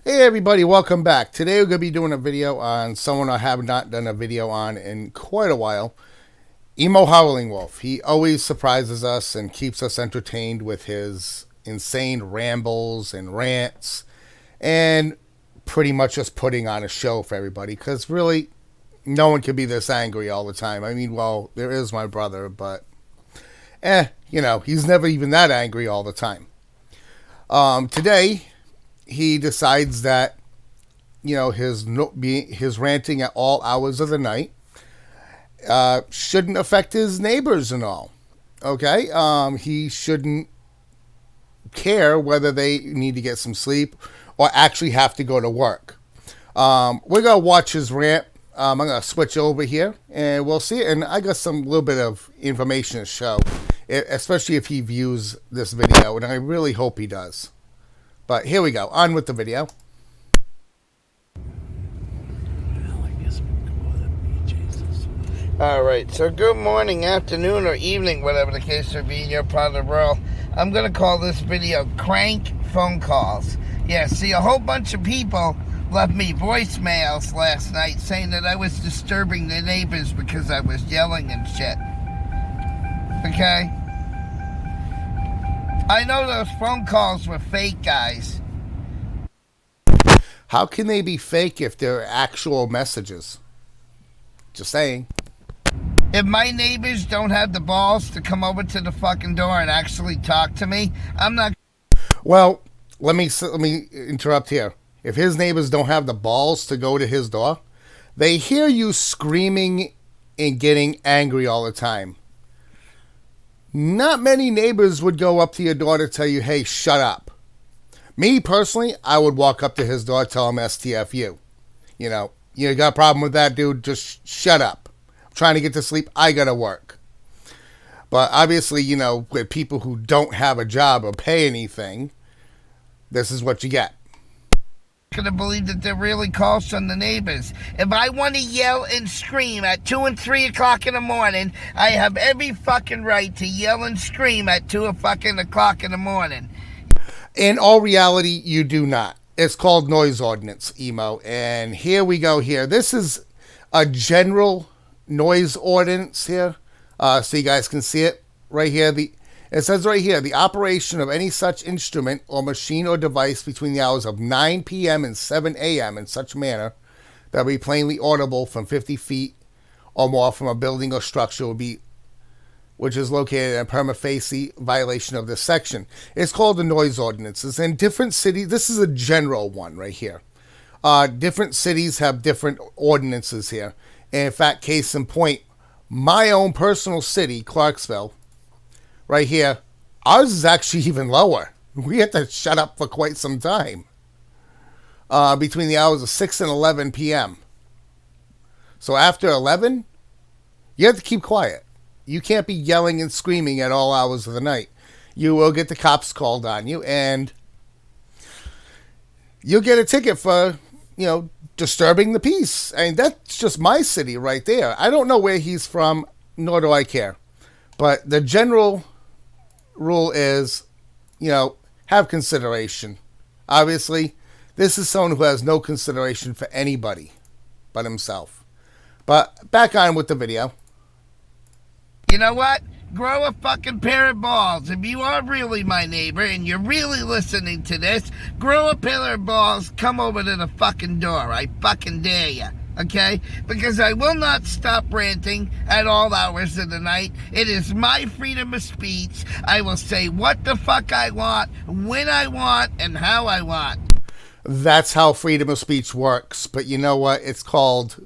Hey everybody, welcome back. Today we're going to be doing a video on someone I have not done a video on in quite a while. Emo Howlingwolf. He always surprises us and keeps us entertained with his insane rambles and rants and pretty much just putting on a show for everybody, because really no one can be this angry all the time. I mean, well, there is my brother, but he's never even that angry all the time. Today he decides that his ranting at all hours of the night shouldn't affect his neighbors and all. Okay, he shouldn't care whether they need to get some sleep or actually have to go to work. We're gonna watch his rant. I'm gonna switch over here and we'll see it. And I got some little bit of information to show, especially if he views this video, and I really hope he does. But here we go. On with the video. Alright, so good morning, afternoon, or evening, whatever the case may be in your part of the world. I'm going to call this video Crank Phone Calls. Yeah, see, a whole bunch of people left me voicemails last night saying that I was disturbing the neighbors because I was yelling and shit. Okay? I know those phone calls were fake, guys. How can they be fake if they're actual messages? Just saying. If my neighbors don't have the balls to come over to the fucking door and actually talk to me, I'm not... Well, let me interrupt here. If his neighbors don't have the balls to go to his door, they hear you screaming and getting angry all the time. Not many neighbors would go up to your door to tell you, hey, shut up. Me, personally, I would walk up to his door, tell him STFU. You got a problem with that, dude? Just shut up. I'm trying to get to sleep. I got to work. But obviously, with people who don't have a job or pay anything, this is what you get. Gonna believe that they're really calls from the neighbors. If I want to yell and scream at 2 and 3 o'clock in the morning, I have every fucking right to yell and scream at 2 o'clock in the morning. In all reality, you do not. It's called noise ordinance, Emo. And here we go here. This is a general noise ordinance here. So you guys can see it right here. It says right here, the operation of any such instrument or machine or device between the hours of 9 p.m. and 7 a.m. in such manner that will be plainly audible from 50 feet or more from a building or structure which is located in a prima facie violation of this section. It's called the noise ordinances. In different cities, this is a general one right here. Different cities have different ordinances here. And in fact, case in point, my own personal city, Clarksville, right here, ours is actually even lower. We have to shut up for quite some time. Between the hours of 6 and 11 p.m. So after 11, you have to keep quiet. You can't be yelling and screaming at all hours of the night. You will get the cops called on you, and you'll get a ticket for, disturbing the peace. I mean, that's just my city right there. I don't know where he's from, nor do I care. But the general rule is, have consideration. Obviously, this is someone who has no consideration for anybody but himself. But back on with the video. You know what? Grow a fucking pair of balls. If you are really my neighbor and you're really listening to this, grow a pair of balls, come over to the fucking door. I fucking dare you. Okay? Because I will not stop ranting at all hours of the night. It is my freedom of speech. I will say what the fuck I want, when I want, and how I want. That's how freedom of speech works. But you know what? It's called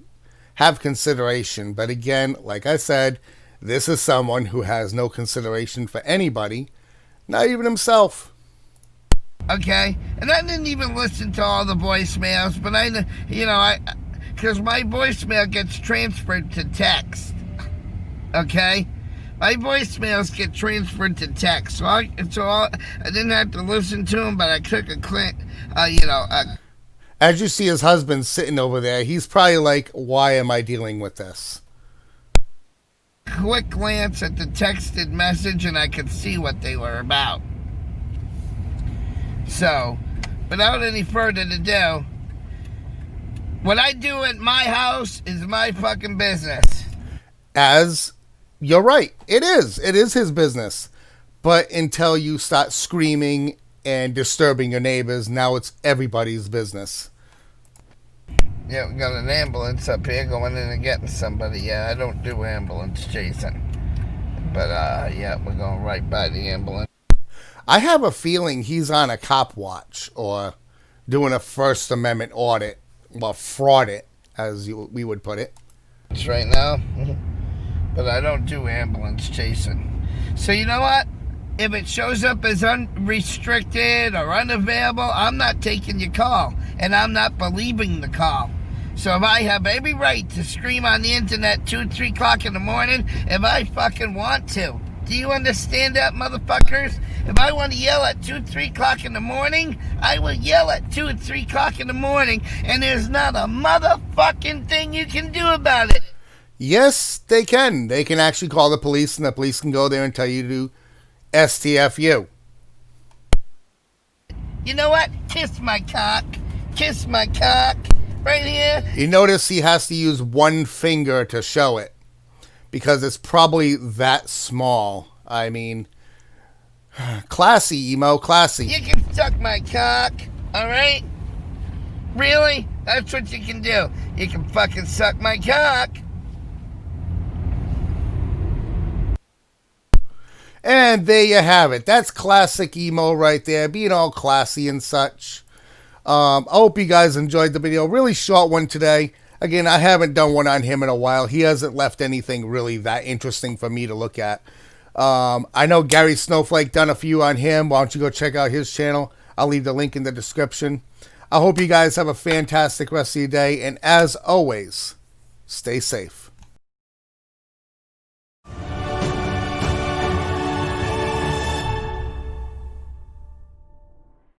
have consideration. But again, like I said, this is someone who has no consideration for anybody, not even himself. Okay? And I didn't even listen to all the voicemails, but because my voicemail gets transferred to text. Okay? My voicemails get transferred to text. So I didn't have to listen to them, but I took a click, As you see his husband sitting over there, he's probably like, why am I dealing with this? Quick glance at the texted message and I could see what they were about. So, without any further ado, what I do at my house is my fucking business. As you're right, it is. It is his business. But until you start screaming and disturbing your neighbors, now it's everybody's business. Yeah, we got an ambulance up here going in and getting somebody. Yeah, I don't do ambulance chasing. But, yeah, we're going right by the ambulance. I have a feeling he's on a cop watch or doing a First Amendment audit. Well, fraud it, as we would put it. It's right now. But I don't do ambulance chasing. So you know what? If it shows up as unrestricted or unavailable, I'm not taking your call. And I'm not believing the call. So if I have every right to scream on the internet 2, 3 o'clock in the morning, if I fucking want to. Do you understand that, motherfuckers? If I want to yell at 2, 3 o'clock in the morning, I will yell at 2 or 3 o'clock in the morning, and there's not a motherfucking thing you can do about it. Yes, they can. They can actually call the police, and the police can go there and tell you to STFU. You know what? Kiss my cock. Kiss my cock. Right here. You notice he has to use one finger to show it because it's probably that small. I mean, classy, Emo, classy. You can suck my cock, alright? Really? That's what you can do. You can fucking suck my cock. And there you have it. That's classic Emo right there, being all classy and such. I hope you guys enjoyed the video. Really short one today. Again, I haven't done one on him in a while. He hasn't left anything really that interesting for me to look at. I know Gary Snowflake done a few on him. Why don't you go check out his channel? I'll leave the link in the description. I hope you guys have a fantastic rest of your day. And as always, stay safe.